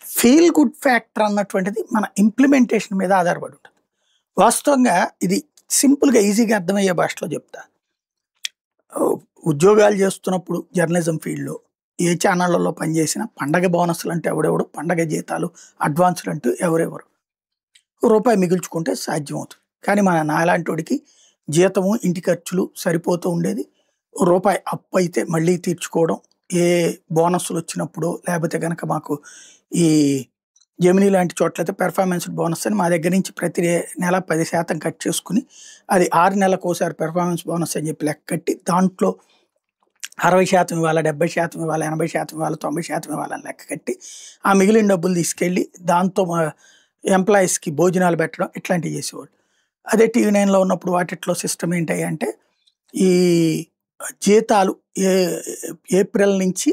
Feel good factor అన్నటువంటిది మన implementation మీద ఆధారపడి ఉంటుంది. వాస్తవంగా ఇది సింపుల్‌గా, ఈజీగా అర్థమయ్యే భాషలో చెప్తా. ఉద్యోగాలు చేస్తున్నప్పుడు జర్నలిజం ఫీల్డ్‌లో ఏ ఛానళ్ళలో పనిచేసినా పండగ బోనస్‌లంటే ఎవడెవడు, పండగ జీతాలు, అడ్వాన్స్‌లంటూ ఎవరెవరు. రూపాయి మిగుల్చుకుంటే సాధ్యమవుతుంది. కానీ నాలాంటోడికి జీతము, ఇంటి ఖర్చులు సరిపోతూ ఉండేది. రూపాయి అప్పయితే మళ్ళీ తీర్చుకోవడం, ఏ బోనస్‌లొచ్చినప్పుడో లేకపోతే గనక మాకు ఈ జెమినీ లాంటి చోట్లయితే పెర్ఫార్మెన్స్ బోనస్ అని మా దగ్గర నుంచి ప్రతి నెల 10% కట్ చేసుకొని, అది 6 నెలలకోసారి పెర్ఫార్మెన్స్ బోనస్ అని చెప్పి లెక్క కట్టి, దాంట్లో 60% ఇవ్వాలా, 70% ఇవ్వాలా, 80% ఇవ్వాలా, 90% ఇవ్వాలని లెక్క కట్టి, ఆ మిగిలిన డబ్బులు తీసుకెళ్ళి దాంతో మా ఎంప్లాయీస్‌కి భోజనాలు పెట్టడం ఇట్లాంటివి చేసేవాళ్ళు. అదే టీవీ9లో ఉన్నప్పుడు వాటిట్లో సిస్టమ్ ఏంటంటే, ఈ జీతాలు ఏప్రిల్ నుంచి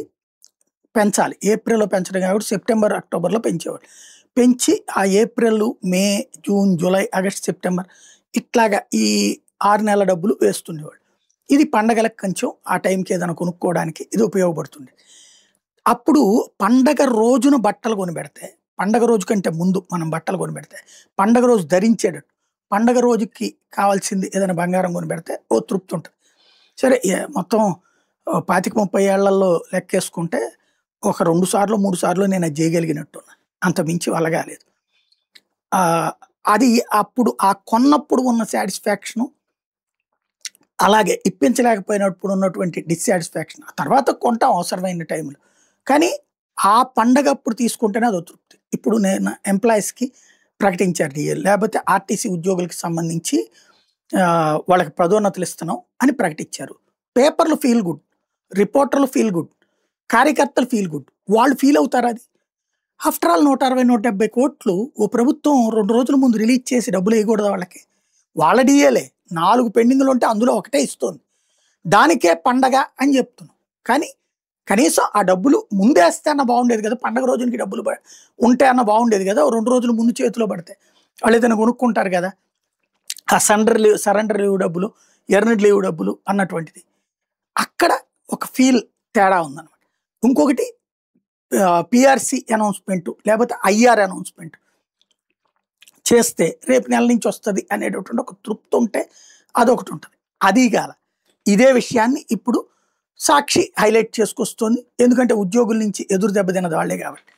పెంచాలి. ఏప్రిల్‌లో పెంచడం కాబట్టి సెప్టెంబర్, అక్టోబర్‌లో పెంచేవాళ్ళు. పెంచి ఆ ఏప్రిల్, మే, జూన్, జూలై, ఆగస్ట్, సెప్టెంబర్ ఇట్లాగా ఈ 6 నెలల డబ్బులు వేస్తుండేవాళ్ళు. ఇది పండగలకు కొంచెం ఆ టైంకి ఏదైనా కొనుక్కోవడానికి ఇది ఉపయోగపడుతుంది. అప్పుడు పండగ రోజున బట్టలు కొనిపెడితే, పండగ రోజు కంటే ముందు మనం బట్టలు కొనిపెడితే, పండగ రోజు ధరించేటట్టు, పండగ రోజుకి కావాల్సింది ఏదైనా బంగారం కొనిపెడితే ఓ తృప్తి ఉంటుంది. సరే మొత్తం 25-30 ఏళ్లలో లెక్కేసుకుంటే ఒక 2 సార్లు, 3 సార్లు నేను అది చేయగలిగినట్టున్నా. అంత మించి వల్ల కాలేదు. అది అప్పుడు ఆ కొన్నప్పుడు ఉన్న సాటిస్ఫాక్షను, అలాగే ఇప్పించలేకపోయినప్పుడు ఉన్నటువంటి డిస్సాటిస్ఫాక్షన్. ఆ తర్వాత కొంటాం అవసరమైన టైంలో. కానీ ఆ పండగప్పుడు తీసుకుంటేనే అదో తృప్తి. ఇప్పుడు నేను ఎంప్లాయీస్‌కి ప్రకటించారు డిఏలు. లేకపోతే ఆర్టీసీ ఉద్యోగులకి సంబంధించి వాళ్ళకి పదోన్నతులు ఇస్తున్నాం అని ప్రకటించారు. పేపర్లు ఫీల్ గుడ్, రిపోర్టర్లు ఫీల్ గుడ్, కార్యకర్తలు ఫీల్ గుడ్. వాళ్ళు ఫీల్ అవుతారు అది. ఆఫ్టర్ ఆల్ 160, 170 కోట్లు ఓ ప్రభుత్వం 2 రోజుల ముందు రిలీజ్ చేసి డబ్బులు వేయకూడదా వాళ్ళకి? వాళ్ళ డిఏలే 4 పెండింగ్‌లు ఉంటే అందులో ఒకటే ఇస్తోంది. దానికే పండగ అని చెప్తున్నాం. కానీ కనీసం ఆ డబ్బులు ముందేస్తే అన్న బాగుండేది కదా! పండగ రోజునికి డబ్బులు ఉంటే అన్న బాగుండేది కదా! 2 రోజుల ముందు చేతిలో పడితే. వాళ్ళు ఏదైనా కొనుక్కుంటారు కదా! ఆ సరెండర్ లీవ్ డబ్బులు, ఎర్న్డ్ లీవ్ డబ్బులు అన్నటువంటిది. అక్కడ ఒక ఫీల్ తేడా ఉందన్నమాట. ఇంకొకటి పీఆర్సీ అనౌన్స్‌మెంట్ లేకపోతే ఐఆర్ అనౌన్స్‌మెంట్ చేస్తే రేపు నెల నుంచి వస్తది అనేటటువంటి ఒక తృప్తి ఉంటే అదొకటి ఉంటుంది. అది కాల. ఇదే విషయాన్ని ఇప్పుడు సాక్షి హైలైట్ చేసుకొస్తోంది. ఎందుకంటే ఉద్యోగుల నుంచి ఎదురు దెబ్బ తిన్నది వాళ్ళే కాబట్టి.